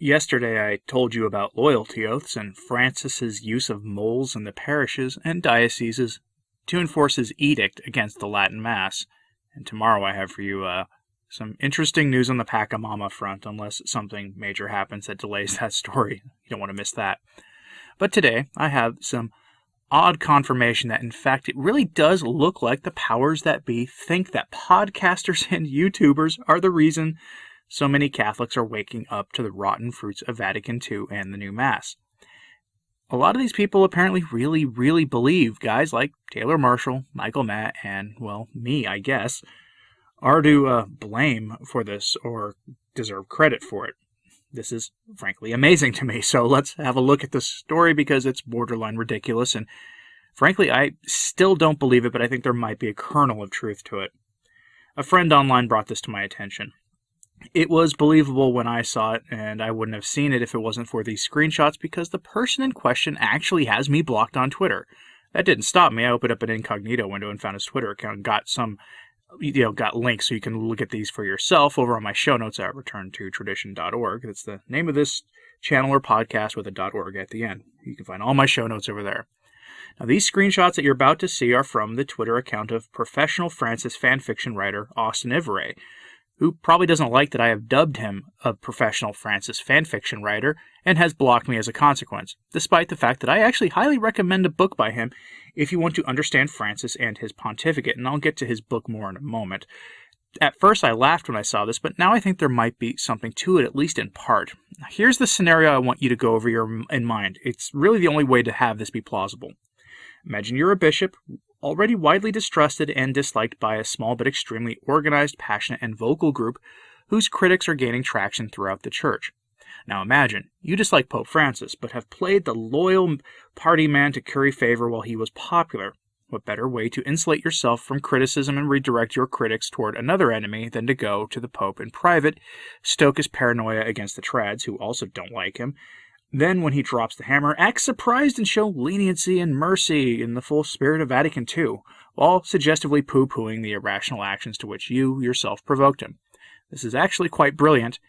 Yesterday I told you about loyalty oaths and Francis's use of moles in the parishes and dioceses to enforce his edict against the Latin Mass. And tomorrow I have for you some interesting news on the Pachamama front, unless something major happens that delays that story. You don't want to miss that. But today I have some odd confirmation that in fact it really does look like the powers that be think that podcasters and YouTubers are the reason so many Catholics are waking up to the rotten fruits of Vatican II and the new Mass. A lot of these people apparently really believe guys like Taylor Marshall, Michael Matt, and, well, me, I guess, are to blame for this or deserve credit for it. This is, frankly, amazing to me. So let's have a look at this story because it's borderline ridiculous. And frankly, I still don't believe it, but I think there might be a kernel of truth to it. A friend online brought this to my attention. It was believable when I saw it, and I wouldn't have seen it if it wasn't for these screenshots because the person in question actually has me blocked on Twitter. That didn't stop me. I opened up an incognito window and found his Twitter account and got links so you can look at these for yourself over on my show notes at returntotradition.org. That's the name of this channel or podcast with a .org at the end. You can find all my show notes over there. Now, these screenshots that you're about to see are from the Twitter account of professional Francis fanfiction writer Austin Ivere, who probably doesn't like that I have dubbed him a professional Francis fanfiction writer and has blocked me as a consequence, despite the fact that I actually highly recommend a book by him if you want to understand Francis and his pontificate, and I'll get to his book more in a moment. At first I laughed when I saw this, but now I think there might be something to it, at least in part. Here's the scenario I want you to go over in mind. It's really the only way to have this be plausible. Imagine you're a bishop, already widely distrusted and disliked by a small but extremely organized, passionate, and vocal group whose critics are gaining traction throughout the church. Now imagine, you dislike Pope Francis, but have played the loyal party man to curry favor while he was popular. What better way to insulate yourself from criticism and redirect your critics toward another enemy than to go to the Pope in private, stoke his paranoia against the trads, who also don't like him, then, when he drops the hammer, act surprised and show leniency and mercy in the full spirit of Vatican II, while suggestively poo-pooing the irrational actions to which you yourself provoked him. This is actually quite brilliant,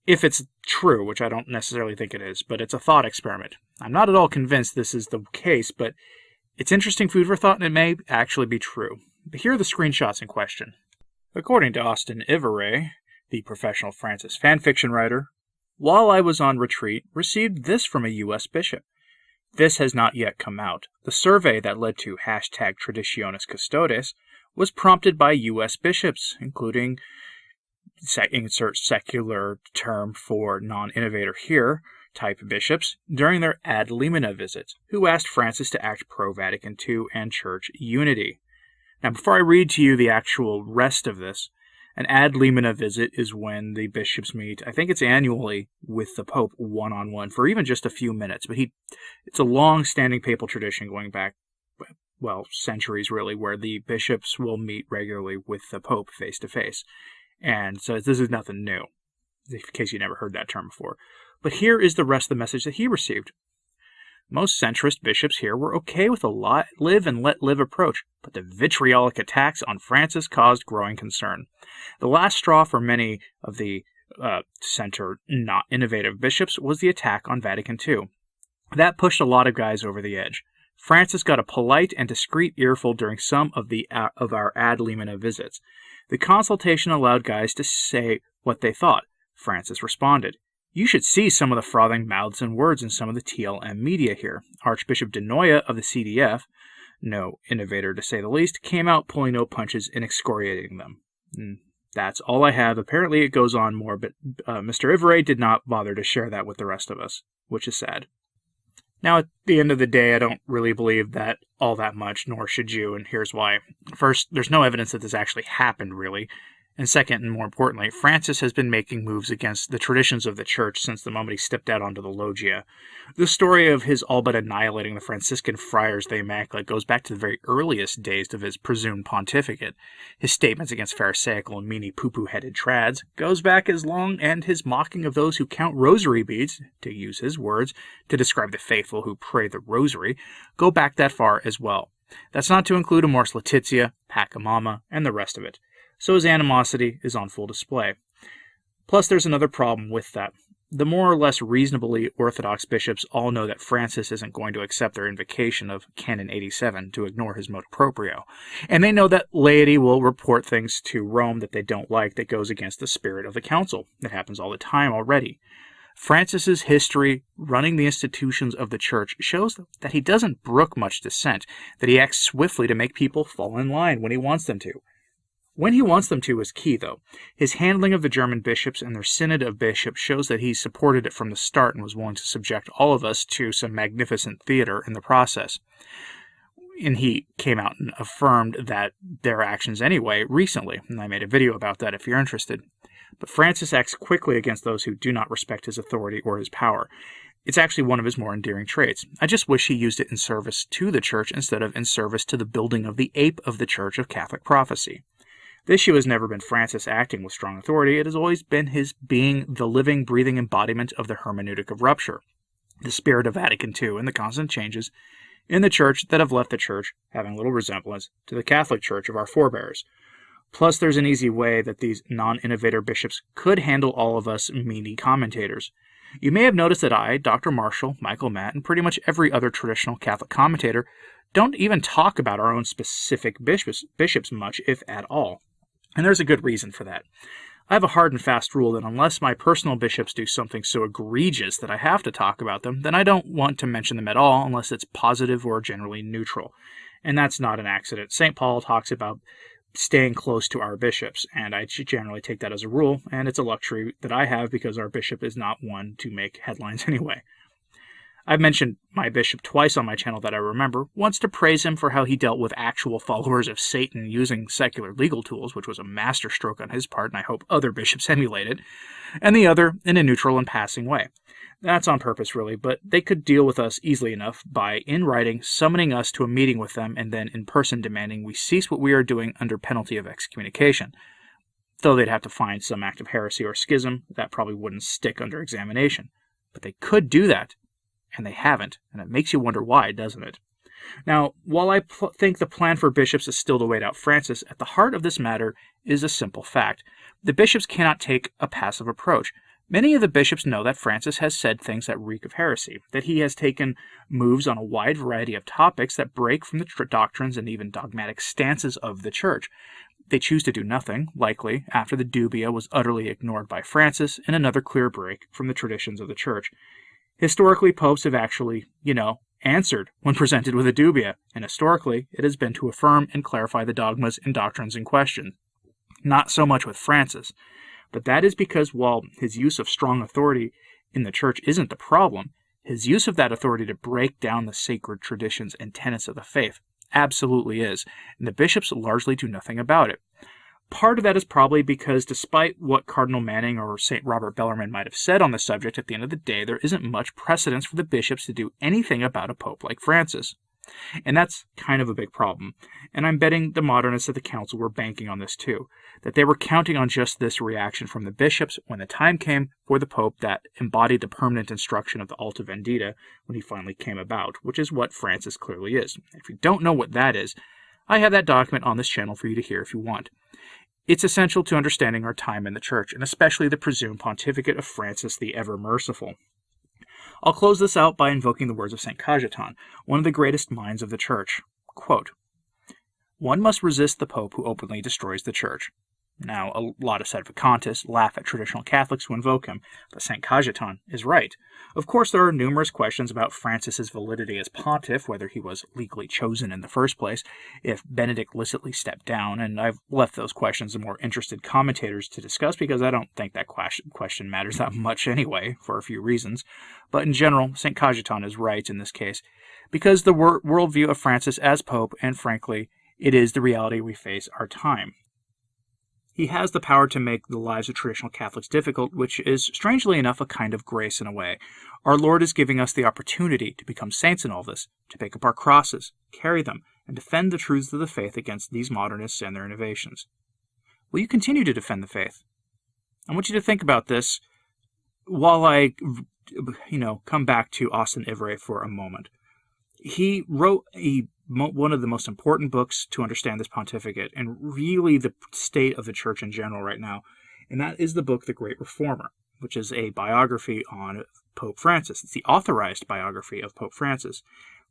if it's true, which I don't necessarily think it is, but it's a thought experiment. I'm not at all convinced this is the case, but it's interesting food for thought and it may actually be true. But here are the screenshots in question. According to Austin Ivere, the professional Francis fanfiction writer, while I was on retreat, received this from a U.S. bishop. This has not yet come out. The survey that led to #Traditionis Custodes was prompted by U.S. bishops, including, insert secular term for non-innovator here, type bishops, during their ad limina visits, who asked Francis to act pro-Vatican II and church unity. Now, before I read to you the actual rest of this, an ad limina visit is when the bishops meet, I think it's annually, with the Pope one-on-one for even just a few minutes. But it's a long-standing papal tradition going back, well, centuries really, where the bishops will meet regularly with the Pope face-to-face. And so this is nothing new, in case you never heard that term before. But here is the rest of the message that he received. Most centrist bishops here were okay with a live and let live approach, but the vitriolic attacks on Francis caused growing concern. The last straw for many of the center, not innovative bishops was the attack on Vatican II. That pushed a lot of guys over the edge. Francis got a polite and discreet earful during some of our ad limina visits. The consultation allowed guys to say what they thought. Francis responded. You should see some of the frothing mouths and words in some of the TLM media here. Archbishop de Noia of the CDF, no innovator to say the least, came out pulling no punches and excoriating them. That's all I have. Apparently it goes on more, but Mr. Ivere did not bother to share that with the rest of us, which is sad. Now, at the end of the day, I don't really believe that all that much, nor should you, and here's why. First, there's no evidence that this actually happened, really. And second, and more importantly, Francis has been making moves against the traditions of the Church since the moment he stepped out onto the loggia. The story of his all but annihilating the Franciscan friars de Immaculate goes back to the very earliest days of his presumed pontificate. His statements against pharisaical and meanie poo-poo-headed trads goes back as long, and his mocking of those who count rosary beads, to use his words, to describe the faithful who pray the rosary, go back that far as well. That's not to include Amoris Laetitia, Pachamama, and the rest of it. So his animosity is on full display. Plus, there's another problem with that. The more or less reasonably orthodox bishops all know that Francis isn't going to accept their invocation of Canon 87 to ignore his motu proprio, and they know that laity will report things to Rome that they don't like that goes against the spirit of the council. It happens all the time already. Francis's history running the institutions of the church shows that he doesn't brook much dissent, that he acts swiftly to make people fall in line when he wants them to. When he wants them to is key, though. His handling of the German bishops and their synod of bishops shows that he supported it from the start and was willing to subject all of us to some magnificent theater in the process. And he came out and affirmed that their actions anyway recently, and I made a video about that if you're interested. But Francis acts quickly against those who do not respect his authority or his power. It's actually one of his more endearing traits. I just wish he used it in service to the church instead of in service to the building of the ape of the church of Catholic prophecy. The issue has never been Francis acting with strong authority. It has always been his being the living, breathing embodiment of the hermeneutic of rupture, the spirit of Vatican II, and the constant changes in the church that have left the church having little resemblance to the Catholic Church of our forebears. Plus, there's an easy way that these non-innovator bishops could handle all of us meaty commentators. You may have noticed that I, Dr. Marshall, Michael Matt, and pretty much every other traditional Catholic commentator don't even talk about our own specific bishops much, if at all. And there's a good reason for that. I have a hard and fast rule that unless my personal bishops do something so egregious that I have to talk about them, then I don't want to mention them at all unless it's positive or generally neutral. And that's not an accident. St. Paul talks about staying close to our bishops, and I generally take that as a rule, and it's a luxury that I have because our bishop is not one to make headlines anyway. I've mentioned my bishop twice on my channel that I remember, once to praise him for how he dealt with actual followers of Satan using secular legal tools, which was a masterstroke on his part, and I hope other bishops emulate it, and the other in a neutral and passing way. That's on purpose, really, but they could deal with us easily enough by, in writing, summoning us to a meeting with them and then in person demanding we cease what we are doing under penalty of excommunication. Though they'd have to find some act of heresy or schism, that probably wouldn't stick under examination. But they could do that, and they haven't, and it makes you wonder why, doesn't it? Now, while I think the plan for bishops is still to wait out Francis, at the heart of this matter is a simple fact. The bishops cannot take a passive approach. Many of the bishops know that Francis has said things that reek of heresy, that he has taken moves on a wide variety of topics that break from the doctrines and even dogmatic stances of the Church. They choose to do nothing, likely, after the dubia was utterly ignored by Francis and another clear break from the traditions of the Church. Historically, popes have actually, answered when presented with a dubia, and historically, it has been to affirm and clarify the dogmas and doctrines in question. Not so much with Francis. But that is because while his use of strong authority in the church isn't the problem, his use of that authority to break down the sacred traditions and tenets of the faith absolutely is, and the bishops largely do nothing about it. Part of that is probably because despite what Cardinal Manning or St. Robert Bellarmine might have said on the subject, at the end of the day, there isn't much precedence for the bishops to do anything about a pope like Francis. And that's kind of a big problem. And I'm betting the modernists at the council were banking on this too, that they were counting on just this reaction from the bishops when the time came for the pope that embodied the permanent instruction of the Alta Vendita when he finally came about, which is what Francis clearly is. If you don't know what that is, I have that document on this channel for you to hear if you want. It's essential to understanding our time in the church, and especially the presumed pontificate of Francis the Ever-Merciful. I'll close this out by invoking the words of St. Cajetan, one of the greatest minds of the Church. Quote, "One must resist the Pope who openly destroys the Church." Now, a lot of sedevacantists laugh at traditional Catholics who invoke him, but St. Cajetan is right. Of course, there are numerous questions about Francis's validity as pontiff, whether he was legally chosen in the first place, if Benedict licitly stepped down, and I've left those questions to more interested commentators to discuss because I don't think that question matters that much anyway, for a few reasons. But in general, St. Cajetan is right in this case, because the worldview of Francis as Pope, and frankly, it is the reality we face our time. He has the power to make the lives of traditional Catholics difficult, which is, strangely enough, a kind of grace in a way. Our Lord is giving us the opportunity to become saints in all this, to pick up our crosses, carry them, and defend the truths of the faith against these modernists and their innovations. Will you continue to defend the faith? I want you to think about this while I, come back to Austin Ivray for a moment. He wrote one of the most important books to understand this pontificate and really the state of the church in general right now, and that is the book The Great Reformer. which is a biography on Pope Francis. It's the authorized biography of Pope Francis.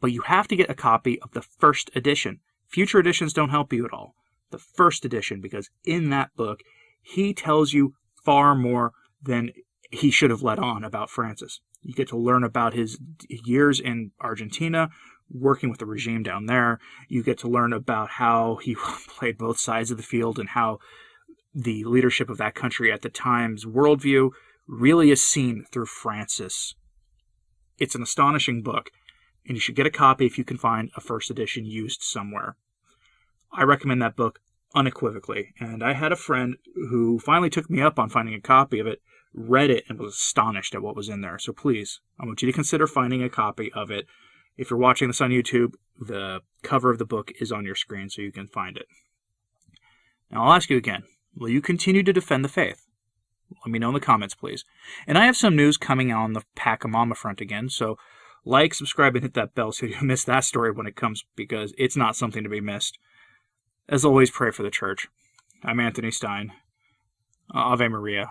But you have to get a copy of the first edition. Future editions don't help you at all. The first edition, because in that book, he tells you far more than he should have let on about Francis. You get to learn about his years in Argentina, working with the regime down there. You get to learn about how he played both sides of the field and how the leadership of that country at the time's worldview really is seen through Francis. It's an astonishing book, and you should get a copy if you can find a first edition used somewhere. I recommend that book unequivocally, and I had a friend who finally took me up on finding a copy of it, read it, and was astonished at what was in there. So please, I want you to consider finding a copy of it. If you're watching this on YouTube, the cover of the book is on your screen so you can find it. Now I'll ask you again, will you continue to defend the faith? Let me know in the comments, please. And I have some news coming on the Pacamama front again, so like, subscribe, and hit that bell so you don't miss that story when it comes, because it's not something to be missed. As always, pray for the church. I'm Anthony Stine. Ave Maria.